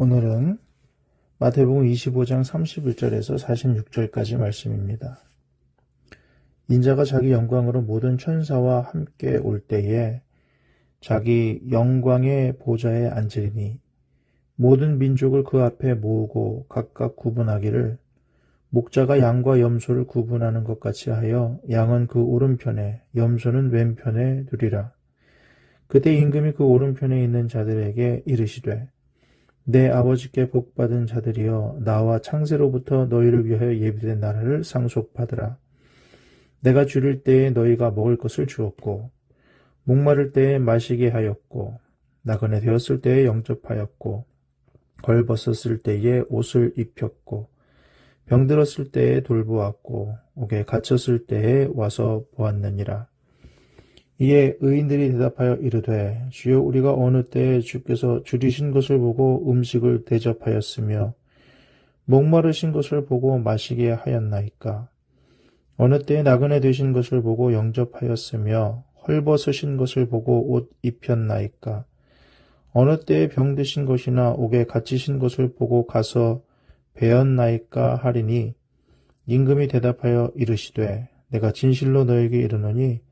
오늘은 마태복음 25장 31절에서 46절까지 말씀입니다. 인자가 자기 영광으로 모든 천사와 함께 올 때에 자기 영광의 보좌에 앉으리니 모든 민족을 그 앞에 모으고 각각 구분하기를 목자가 양과 염소를 구분하는 것 같이 하여 양은 그 오른편에 염소는 왼편에 두리라. 그때 임금이 그 오른편에 있는 자들에게 이르시되 내 아버지께 복받은 자들이여 나와 창세로부터 너희를 위하여 예비된 나라를 상속받으라. 내가 줄일 때에 너희가 먹을 것을 주었고 목마를 때에 마시게 하였고 나그네 되었을 때에 영접하였고 걸벗었을 때에 옷을 입혔고 병들었을 때에 돌보았고 옥에 갇혔을 때에 와서 보았느니라. 이에 의인들이 대답하여 이르되 주여 우리가 어느 때에 주께서 줄이신 것을 보고 음식을 대접하였으며 목마르신 것을 보고 마시게 하였나이까. 어느 때에 나그네 되신 것을 보고 영접하였으며 헐벗으신 것을 보고 옷 입혔나이까. 어느 때에 병드신 것이나 옥에 갇히신 것을 보고 가서 배었나이까 하리니 임금이 대답하여 이르시되 내가 진실로 너에게 이르노니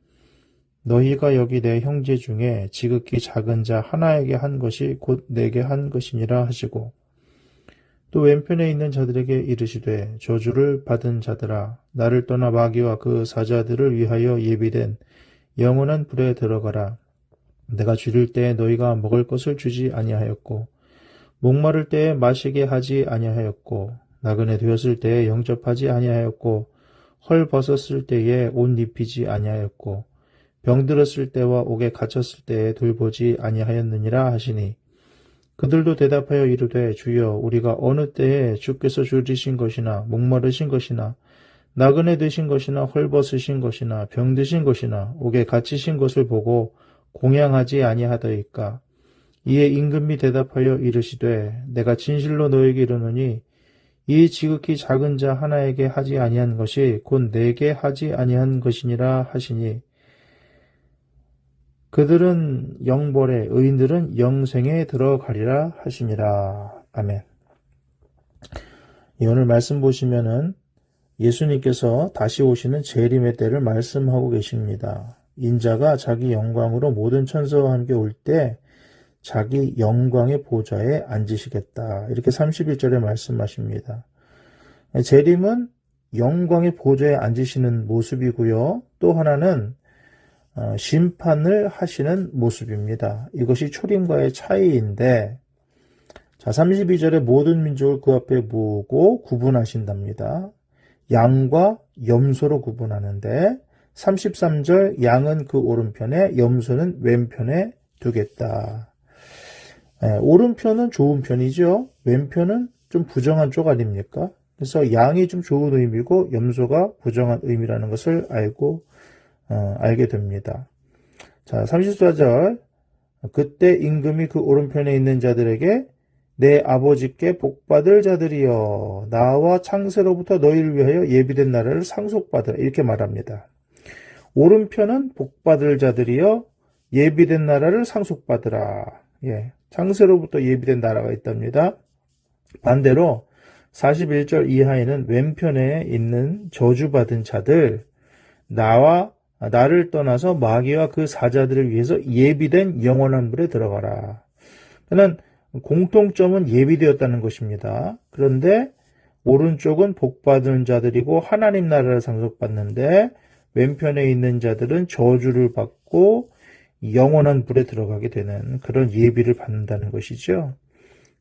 너희가 여기 내 형제 중에 지극히 작은 자 하나에게 한 것이 곧 내게 한 것이니라 하시고 또 왼편에 있는 자들에게 이르시되 저주를 받은 자들아 나를 떠나 마귀와 그 사자들을 위하여 예비된 영원한 불에 들어가라. 내가 줄일 때에 너희가 먹을 것을 주지 아니하였고 목마를 때에 마시게 하지 아니하였고 나그네 되었을 때에 영접하지 아니하였고 헐 벗었을 때에 옷 입히지 아니하였고 병들었을 때와 옥에 갇혔을 때에 돌보지 아니하였느니라 하시니 그들도 대답하여 이르되 주여 우리가 어느 때에 주께서 줄이신 것이나 목마르신 것이나 나그네 되신 것이나 헐벗으신 것이나 병드신 것이나 옥에 갇히신 것을 보고 공양하지 아니하더이까. 이에 임금이 대답하여 이르시되 내가 진실로 너에게 이르노니 이 지극히 작은 자 하나에게 하지 아니한 것이 곧 내게 하지 아니한 것이니라 하시니 그들은 영벌에 의인들은 영생에 들어가리라 하시니라. 아멘. 오늘 말씀 보시면은 예수님께서 다시 오시는 재림의 때를 말씀하고 계십니다. 인자가 자기 영광으로 모든 천사와 함께 올 때 자기 영광의 보좌에 앉으시겠다. 이렇게 31절에 말씀하십니다. 재림은 영광의 보좌에 앉으시는 모습이고요. 또 하나는 심판을 하시는 모습입니다. 이것이 초림과의 차이인데 자 32절에 모든 민족을 그 앞에 모으고 구분하신답니다. 양과 염소로 구분하는데 33절 양은 그 오른편에 염소는 왼편에 두겠다. 오른편은 좋은 편이죠. 왼편은 좀 부정한 쪽 아닙니까? 그래서 양이 좀 좋은 의미고 염소가 부정한 의미라는 것을 알게 됩니다. 자, 34절. 그때 임금이 그 오른편에 있는 자들에게 내 아버지께 복받을 자들이여 나와 창세로부터 너희를 위하여 예비된 나라를 상속받으라. 이렇게 말합니다. 오른편은 복받을 자들이여 예비된 나라를 상속받으라. 예, 창세로부터 예비된 나라가 있답니다. 반대로 41절 이하에는 왼편에 있는 저주받은 자들 나를 떠나서 마귀와 그 사자들을 위해서 예비된 영원한 불에 들어가라. 그러니까 공통점은 예비되었다는 것입니다. 그런데 오른쪽은 복받은 자들이고 하나님 나라를 상속받는데 왼편에 있는 자들은 저주를 받고 영원한 불에 들어가게 되는 그런 예비를 받는다는 것이죠.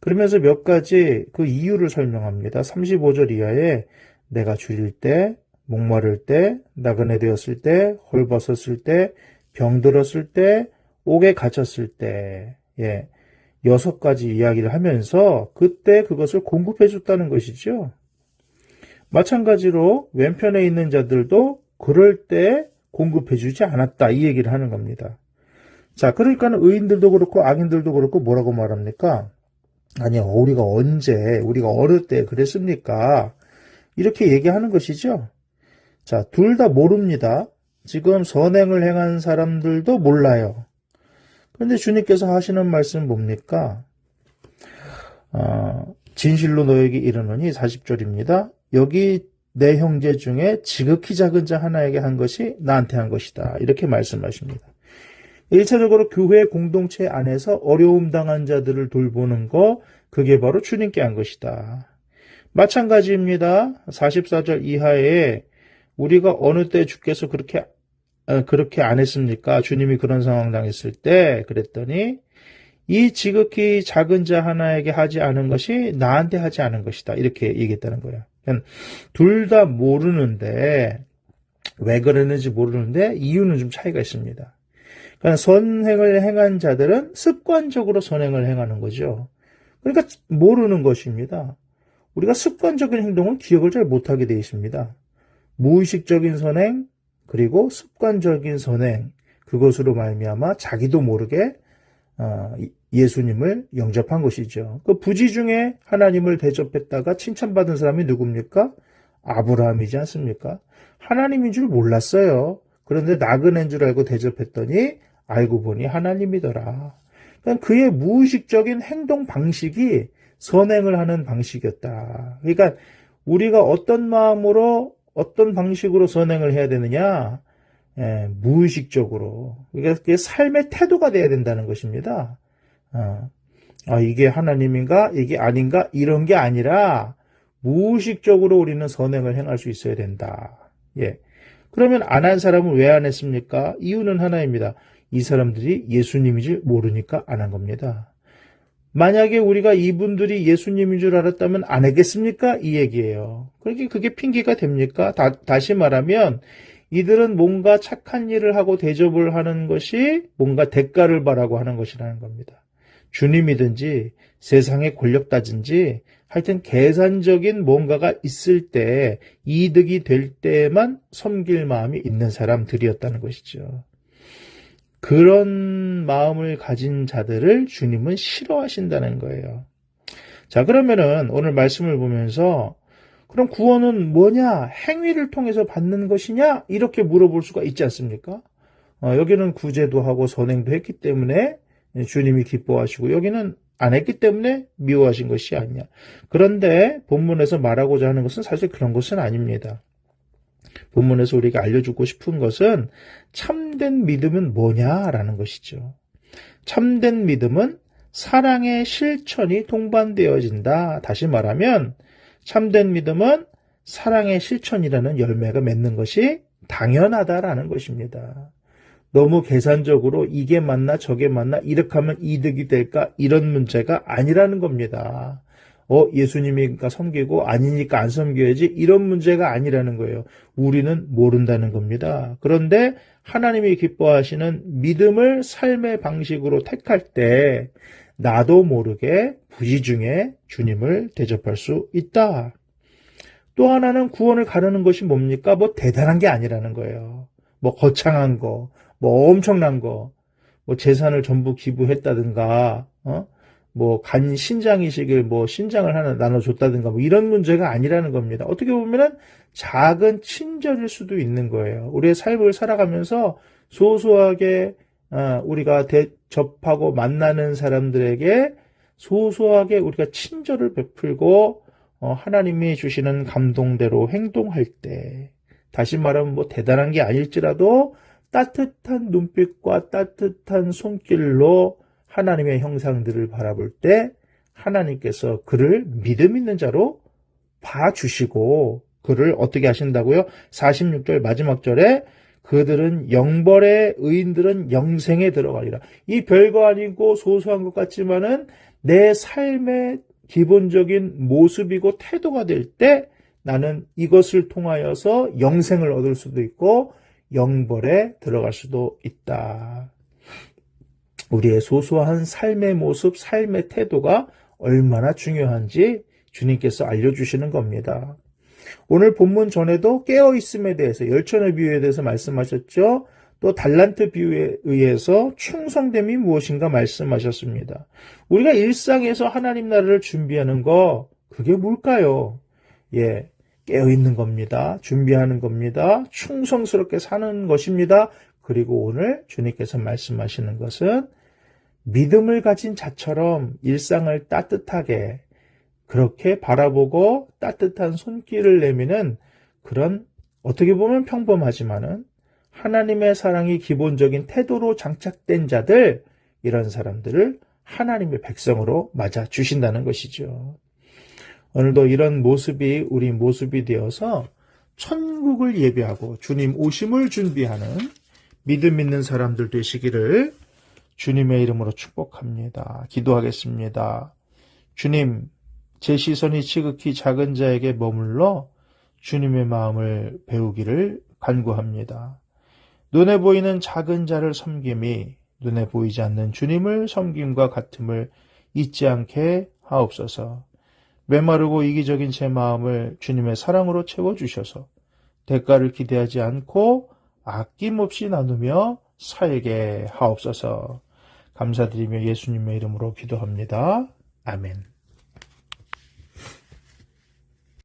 그러면서 몇 가지 그 이유를 설명합니다. 35절 이하에 내가 줄일 때 목마를 때, 나그네 되었을 때, 헐벗었을 때, 병들었을 때, 옥에 갇혔을 때, 6가지 이야기를 하면서 그때 그것을 공급해 줬다는 것이죠. 마찬가지로 왼편에 있는 자들도 그럴 때 공급해 주지 않았다. 이 얘기를 하는 겁니다. 자, 그러니까 의인들도 그렇고 악인들도 그렇고 뭐라고 말합니까? 아니요, 우리가 어느 때 그랬습니까? 이렇게 얘기하는 것이죠. 자, 둘 다 모릅니다. 지금 선행을 행한 사람들도 몰라요. 그런데 주님께서 하시는 말씀은 뭡니까? 진실로 너에게 이르노니 40절입니다. 여기 내 형제 중에 지극히 작은 자 하나에게 한 것이 나한테 한 것이다. 이렇게 말씀하십니다. 1차적으로 교회 공동체 안에서 어려움 당한 자들을 돌보는 거, 그게 바로 주님께 한 것이다. 마찬가지입니다. 44절 이하에 우리가 어느 때 주께서 그렇게 안 했습니까? 주님이 그런 상황 당했을 때 그랬더니 이 지극히 작은 자 하나에게 하지 않은 것이 나한테 하지 않은 것이다. 이렇게 얘기했다는 거예요. 둘 다 모르는데, 왜 그랬는지 모르는데 이유는 좀 차이가 있습니다. 그러니까 선행을 행한 자들은 습관적으로 선행을 행하는 거죠. 그러니까 모르는 것입니다. 우리가 습관적인 행동을 기억을 잘 못하게 되어 있습니다. 무의식적인 선행, 그리고 습관적인 선행, 그것으로 말미암아 자기도 모르게 예수님을 영접한 것이죠. 그 부지 중에 하나님을 대접했다가 칭찬받은 사람이 누굽니까? 아브라함이지 않습니까? 하나님인 줄 몰랐어요. 그런데 나그네인 줄 알고 대접했더니 알고 보니 하나님이더라. 그러니까 그의 무의식적인 행동 방식이 선행을 하는 방식이었다. 그러니까 우리가 어떤 마음으로 어떤 방식으로 선행을 해야 되느냐? 무의식적으로. 그러니까 그게 삶의 태도가 돼야 된다는 것입니다. 이게 하나님인가? 이게 아닌가? 이런 게 아니라 무의식적으로 우리는 선행을 행할 수 있어야 된다. 예. 그러면 안 한 사람은 왜 안 했습니까? 이유는 하나입니다. 이 사람들이 예수님인 줄 모르니까 안 한 겁니다. 만약에 우리가 이분들이 예수님인 줄 알았다면 안 했겠습니까? 이 얘기예요. 그러니까 그게 핑계가 됩니까? 다시 말하면 이들은 뭔가 착한 일을 하고 대접을 하는 것이 뭔가 대가를 바라고 하는 것이라는 겁니다. 주님이든지 세상의 권력다든지 하여튼 계산적인 뭔가가 있을 때 이득이 될 때만 섬길 마음이 있는 사람들이었다는 것이죠. 그런 마음을 가진 자들을 주님은 싫어하신다는 거예요. 자, 그러면은 오늘 말씀을 보면서 그럼 구원은 뭐냐? 행위를 통해서 받는 것이냐? 이렇게 물어볼 수가 있지 않습니까? 여기는 구제도 하고 선행도 했기 때문에 주님이 기뻐하시고 여기는 안 했기 때문에 미워하신 것이 아니냐. 그런데 본문에서 말하고자 하는 것은 사실 그런 것은 아닙니다. 본문에서 우리가 알려주고 싶은 것은 참된 믿음은 뭐냐라는 것이죠. 참된 믿음은 사랑의 실천이 동반되어진다. 다시 말하면 참된 믿음은 사랑의 실천이라는 열매가 맺는 것이 당연하다라는 것입니다. 너무 계산적으로 이게 맞나 저게 맞나 이렇게 하면 이득이 될까 이런 문제가 아니라는 겁니다. 예수님이니까 섬기고 아니니까 안 섬겨야지 이런 문제가 아니라는 거예요. 우리는 모른다는 겁니다. 그런데 하나님이 기뻐하시는 믿음을 삶의 방식으로 택할 때 나도 모르게 부지 중에 주님을 대접할 수 있다. 또 하나는 구원을 가르는 것이 뭡니까? 뭐 대단한 게 아니라는 거예요. 뭐 거창한 거, 뭐 엄청난 거, 뭐 재산을 전부 기부했다든가, 뭐 신장이식을 뭐 신장을 하나 나눠줬다든가 뭐 이런 문제가 아니라는 겁니다. 어떻게 보면은 작은 친절일 수도 있는 거예요. 우리의 삶을 살아가면서 소소하게 우리가 접하고 만나는 사람들에게 소소하게 우리가 친절을 베풀고 하나님이 주시는 감동대로 행동할 때 다시 말하면 뭐 대단한 게 아닐지라도 따뜻한 눈빛과 따뜻한 손길로 하나님의 형상들을 바라볼 때 하나님께서 그를 믿음 있는 자로 봐주시고 그를 어떻게 하신다고요? 46절 마지막 절에 그들은 영벌에 의인들은 영생에 들어가리라. 이 별거 아니고 소소한 것 같지만은 내 삶의 기본적인 모습이고 태도가 될 때 나는 이것을 통하여서 영생을 얻을 수도 있고 영벌에 들어갈 수도 있다. 우리의 소소한 삶의 모습, 삶의 태도가 얼마나 중요한지 주님께서 알려주시는 겁니다. 오늘 본문 전에도 깨어있음에 대해서 열천의 비유에 대해서 말씀하셨죠. 또 달란트 비유에 의해서 충성됨이 무엇인가 말씀하셨습니다. 우리가 일상에서 하나님 나라를 준비하는 거 그게 뭘까요? 깨어있는 겁니다. 준비하는 겁니다. 충성스럽게 사는 것입니다. 그리고 오늘 주님께서 말씀하시는 것은 믿음을 가진 자처럼 일상을 따뜻하게 그렇게 바라보고 따뜻한 손길을 내미는 그런 어떻게 보면 평범하지만은 하나님의 사랑이 기본적인 태도로 장착된 자들, 이런 사람들을 하나님의 백성으로 맞아 주신다는 것이죠. 오늘도 이런 모습이 우리 모습이 되어서 천국을 예배하고 주님 오심을 준비하는 믿음 있는 사람들 되시기를 주님의 이름으로 축복합니다. 기도하겠습니다. 주님, 제 시선이 지극히 작은 자에게 머물러 주님의 마음을 배우기를 간구합니다. 눈에 보이는 작은 자를 섬김이 눈에 보이지 않는 주님을 섬김과 같음을 잊지 않게 하옵소서. 메마르고 이기적인 제 마음을 주님의 사랑으로 채워주셔서 대가를 기대하지 않고 아낌없이 나누며 살게 하옵소서. 감사드리며 예수님의 이름으로 기도합니다. 아멘.